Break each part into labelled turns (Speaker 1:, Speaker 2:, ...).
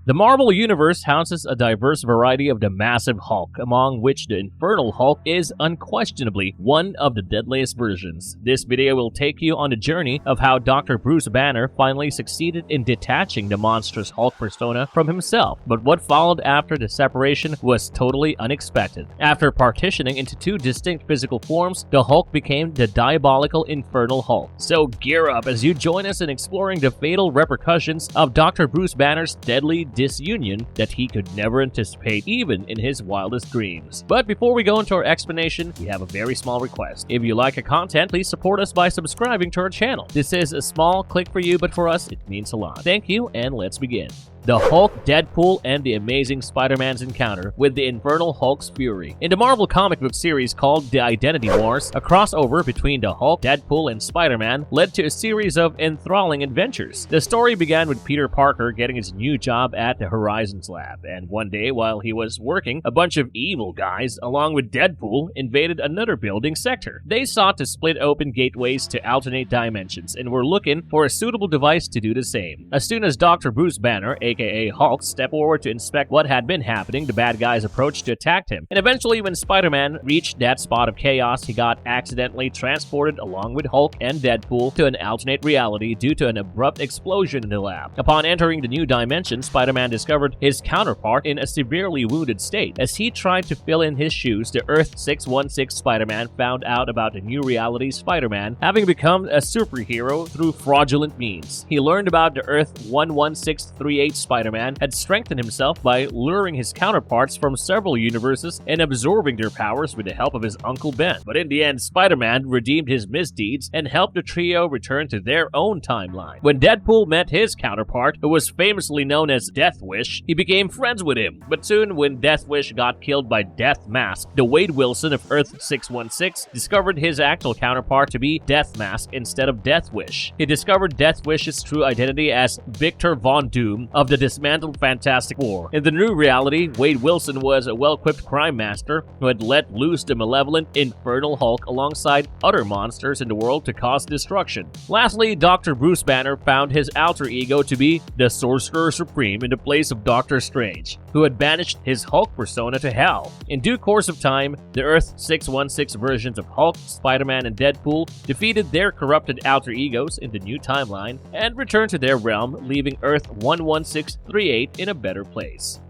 Speaker 1: The Marvel Universe houses a diverse variety of the massive Hulk, among which the Infernal Hulk is unquestionably one of the deadliest versions. This video will take you on the journey of how Dr. Bruce Banner finally succeeded in detaching the monstrous Hulk persona from himself, but what followed after the separation was totally unexpected. After partitioning into two distinct physical forms, the Hulk became the diabolical Infernal Hulk. So gear up as you join us in exploring the fatal repercussions of Dr. Bruce Banner's deadly disunion that he could never anticipate even in his wildest dreams. But before we go into our explanation, we have a very small request. If you like our content, please support us by subscribing to our channel. This is a small click for you, but for us, it means a lot. Thank you, and let's begin. The Hulk, Deadpool, and the Amazing Spider-Man's encounter with the Infernal Hulk's fury. In the Marvel comic book series called The Identity Wars, a crossover between the Hulk, Deadpool, and Spider-Man led to a series of enthralling adventures. The story began with Peter Parker getting his new job at the Horizons Lab, and one day while he was working, a bunch of evil guys, along with Deadpool, invaded another building sector. They sought to split open gateways to alternate dimensions, and were looking for a suitable device to do the same. As soon as Dr. Bruce Banner, aka Hulk, stepped forward to inspect what had been happening, the bad guys approached to attack him. And eventually, when Spider-Man reached that spot of chaos, he got accidentally transported along with Hulk and Deadpool to an alternate reality due to an abrupt explosion in the lab. Upon entering the new dimension, Spider-Man discovered his counterpart in a severely wounded state. As he tried to fill in his shoes, the Earth 616 Spider-Man found out about the new reality Spider-Man having become a superhero through fraudulent means. He learned about the Earth 11638 Spider-Man had strengthened himself by luring his counterparts from several universes and absorbing their powers with the help of his Uncle Ben. But in the end, Spider-Man redeemed his misdeeds and helped the trio return to their own timeline. When Deadpool met his counterpart, who was famously known as Death Wish, he became friends with him. But soon, when Death Wish got killed by Death Mask, the Wade Wilson of Earth 616 discovered his actual counterpart to be Death Mask instead of Death Wish. He discovered Death Wish's true identity as Victor Von Doom of the dismantled Fantastic Four. In the new reality, Wade Wilson was a well-equipped crime master who had let loose the malevolent Infernal Hulk alongside other monsters in the world to cause destruction. Lastly, Dr. Bruce Banner found his alter ego to be the Sorcerer Supreme in the place of Doctor Strange, who had banished his Hulk persona to hell. In due course of time, the Earth 616 versions of Hulk, Spider-Man, and Deadpool defeated their corrupted alter egos in the new timeline and returned to their realm, leaving Earth 11638 in a better place.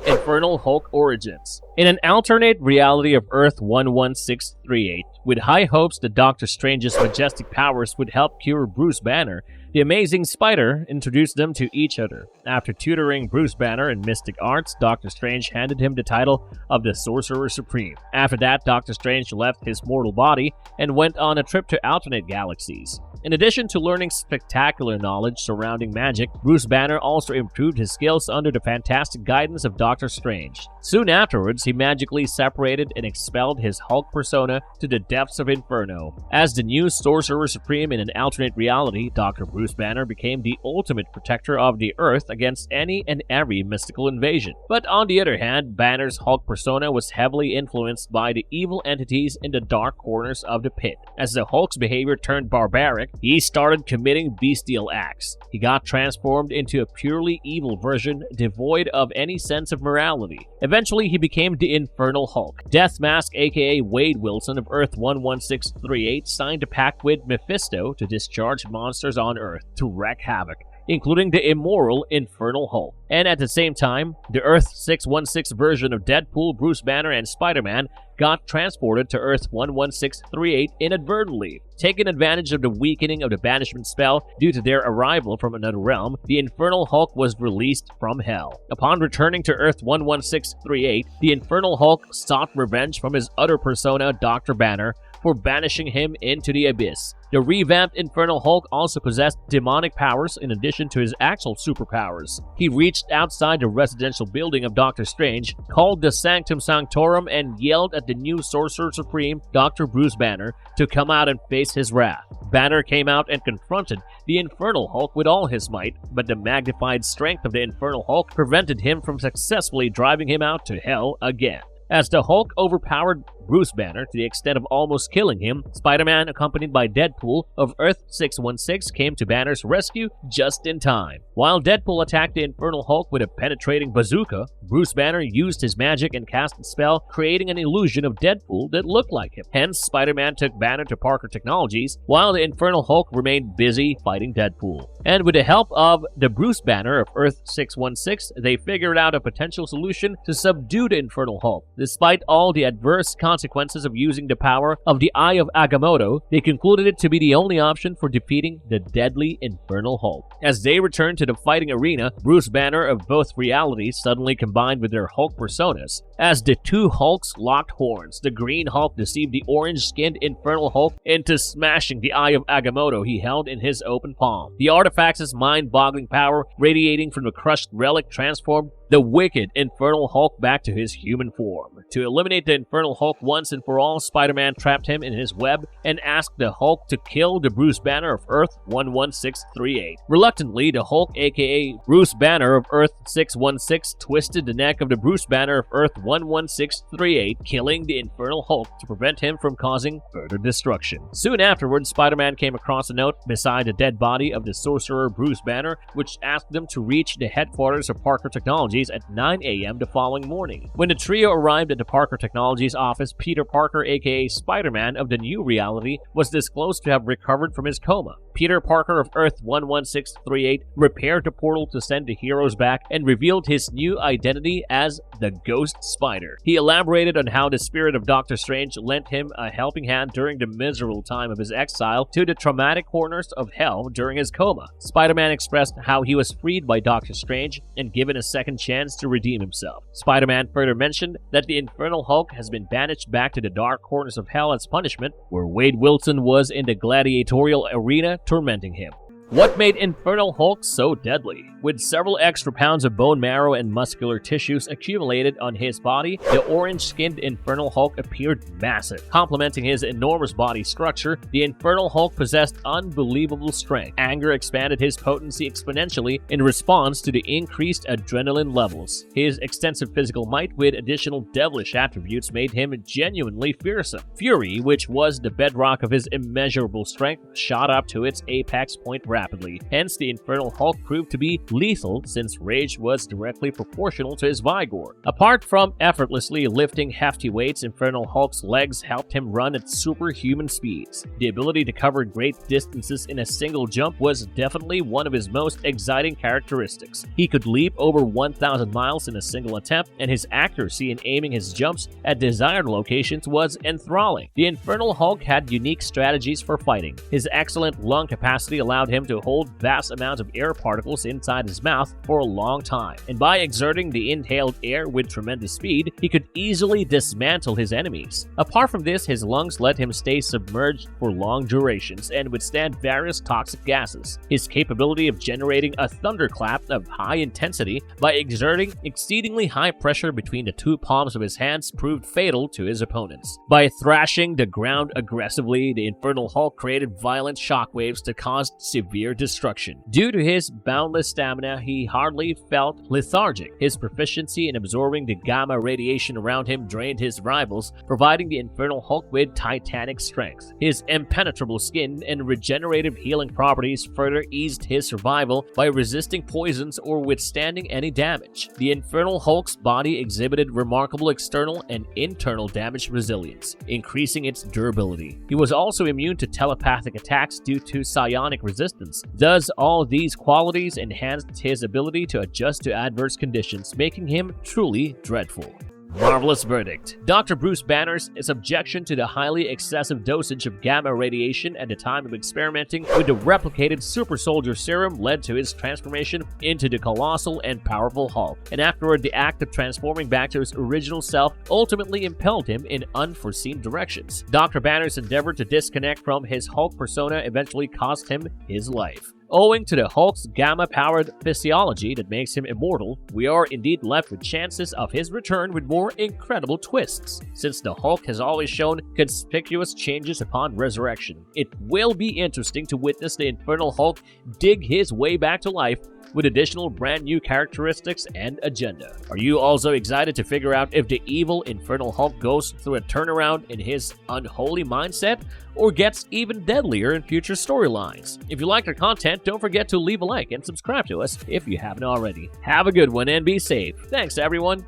Speaker 1: Infernal Hulk Origins. In an alternate reality of Earth 11638, with high hopes that Doctor Strange's majestic powers would help cure Bruce Banner, the Amazing Spider introduced them to each other. After tutoring Bruce Banner in mystic arts, Doctor Strange handed him the title of the Sorcerer Supreme. After that, Doctor Strange left his mortal body and went on a trip to alternate galaxies. In addition to learning spectacular knowledge surrounding magic, Bruce Banner also improved his skills under the fantastic guidance of Doctor Strange. Soon afterwards, he magically separated and expelled his Hulk persona to the depths of Inferno. As the new Sorcerer Supreme in an alternate reality, Dr. Bruce Banner became the ultimate protector of the Earth against any and every mystical invasion. But on the other hand, Banner's Hulk persona was heavily influenced by the evil entities in the dark corners of the pit. As the Hulk's behavior turned barbaric, he started committing bestial acts. He got transformed into a purely evil version devoid of any sense of morality. Eventually, he became the Infernal Hulk. Death Mask, aka Wade Wilson of Earth 11638, signed a pact with Mephisto to discharge monsters on Earth to wreak havoc, including the immoral Infernal Hulk. And at the same time, the Earth 616 version of Deadpool, Bruce Banner, and Spider-Man got transported to Earth 11638 inadvertently. Taking advantage of the weakening of the banishment spell due to their arrival from another realm, the Infernal Hulk was released from hell. Upon returning to Earth 11638, the Infernal Hulk sought revenge from his other persona, Dr. Banner, for banishing him into the abyss. The revamped Infernal Hulk also possessed demonic powers in addition to his actual superpowers. He reached outside the residential building of Doctor Strange, called the Sanctum Sanctorum, and yelled at the new Sorcerer Supreme, Dr. Bruce Banner, to come out and face his wrath. Banner came out and confronted the Infernal Hulk with all his might, but the magnified strength of the Infernal Hulk prevented him from successfully driving him out to hell again. As the Hulk overpowered Bruce Banner to the extent of almost killing him, Spider-Man, accompanied by Deadpool of Earth 616, came to Banner's rescue just in time. While Deadpool attacked the Infernal Hulk with a penetrating bazooka, Bruce Banner used his magic and cast a spell, creating an illusion of Deadpool that looked like him. Hence, Spider-Man took Banner to Parker Technologies, while the Infernal Hulk remained busy fighting Deadpool. And with the help of the Bruce Banner of Earth 616, they figured out a potential solution to subdue the Infernal Hulk. Despite all the adverse consequences of using the power of the Eye of Agamotto, they concluded it to be the only option for defeating the deadly Infernal Hulk. As they returned to the fighting arena, Bruce Banner of both realities suddenly combined with their Hulk personas. As the two Hulks locked horns, the Green Hulk deceived the orange-skinned Infernal Hulk into smashing the Eye of Agamotto he held in his open palm. The artifact's mind-boggling power radiating from the crushed relic transformed the wicked Infernal Hulk back to his human form. To eliminate the Infernal Hulk once and for all, Spider-Man trapped him in his web and asked the Hulk to kill the Bruce Banner of Earth 11638. Reluctantly, the Hulk, aka Bruce Banner of Earth 616, twisted the neck of the Bruce Banner of Earth 11638, killing the Infernal Hulk to prevent him from causing further destruction. Soon afterwards, Spider-Man came across a note beside the dead body of the sorcerer Bruce Banner, which asked them to reach the headquarters of Parker Technologies at 9 a.m. the following morning. When the trio arrived at the Parker Technologies office, Peter Parker, aka Spider-Man of the new reality, was disclosed to have recovered from his coma. Peter Parker of Earth 11638 repaired the portal to send the heroes back and revealed his new identity as the Ghost Spider. He elaborated on how the spirit of Doctor Strange lent him a helping hand during the miserable time of his exile to the traumatic corners of hell during his coma. Spider-Man expressed how he was freed by Doctor Strange and given a second chance to redeem himself. Spider-Man further mentioned that the Infernal Hulk has been banished back to the dark corners of hell as punishment, where Wade Wilson was in the gladiatorial arena tormenting him. What made Infernal Hulk so deadly? With several extra pounds of bone marrow and muscular tissues accumulated on his body, the orange-skinned Infernal Hulk appeared massive. Complementing his enormous body structure, the Infernal Hulk possessed unbelievable strength. Anger expanded his potency exponentially in response to the increased adrenaline levels. His extensive physical might with additional devilish attributes made him genuinely fearsome. Fury, which was the bedrock of his immeasurable strength, shot up to its apex point rapidly. Hence, the Infernal Hulk proved to be lethal since rage was directly proportional to his vigor. Apart from effortlessly lifting hefty weights, Infernal Hulk's legs helped him run at superhuman speeds. The ability to cover great distances in a single jump was definitely one of his most exciting characteristics. He could leap over 1,000 miles in a single attempt, and his accuracy in aiming his jumps at desired locations was enthralling. The Infernal Hulk had unique strategies for fighting. His excellent lung capacity allowed him to hold vast amounts of air particles inside his mouth for a long time, and by exerting the inhaled air with tremendous speed, he could easily dismantle his enemies. Apart from this, his lungs let him stay submerged for long durations and withstand various toxic gases. His capability of generating a thunderclap of high intensity by exerting exceedingly high pressure between the two palms of his hands proved fatal to his opponents. By thrashing the ground aggressively, the Infernal Hulk created violent shockwaves that caused severe destruction. Due to his boundless stamina, he hardly felt lethargic. His proficiency in absorbing the gamma radiation around him drained his rivals, providing the Infernal Hulk with titanic strength. His impenetrable skin and regenerative healing properties further eased his survival by resisting poisons or withstanding any damage. The Infernal Hulk's body exhibited remarkable external and internal damage resilience, increasing its durability. He was also immune to telepathic attacks due to psionic resistance. Thus, all these qualities enhanced his ability to adjust to adverse conditions, making him truly dreadful. Marvelous verdict. Dr. Bruce Banner's objection to the highly excessive dosage of gamma radiation at the time of experimenting with the replicated super soldier serum led to his transformation into the colossal and powerful Hulk, and afterward the act of transforming back to his original self ultimately impelled him in unforeseen directions. Dr. Banner's endeavor to disconnect from his Hulk persona eventually cost him his life. Owing to the Hulk's gamma-powered physiology that makes him immortal, we are indeed left with chances of his return with more incredible twists. Since the Hulk has always shown conspicuous changes upon resurrection, it will be interesting to witness the Infernal Hulk dig his way back to life with additional brand new characteristics and agenda. Are you also excited to figure out if the evil Infernal Hulk goes through a turnaround in his unholy mindset, or gets even deadlier in future storylines? If you like our content, don't forget to leave a like and subscribe to us if you haven't already. Have a good one and be safe. Thanks, everyone.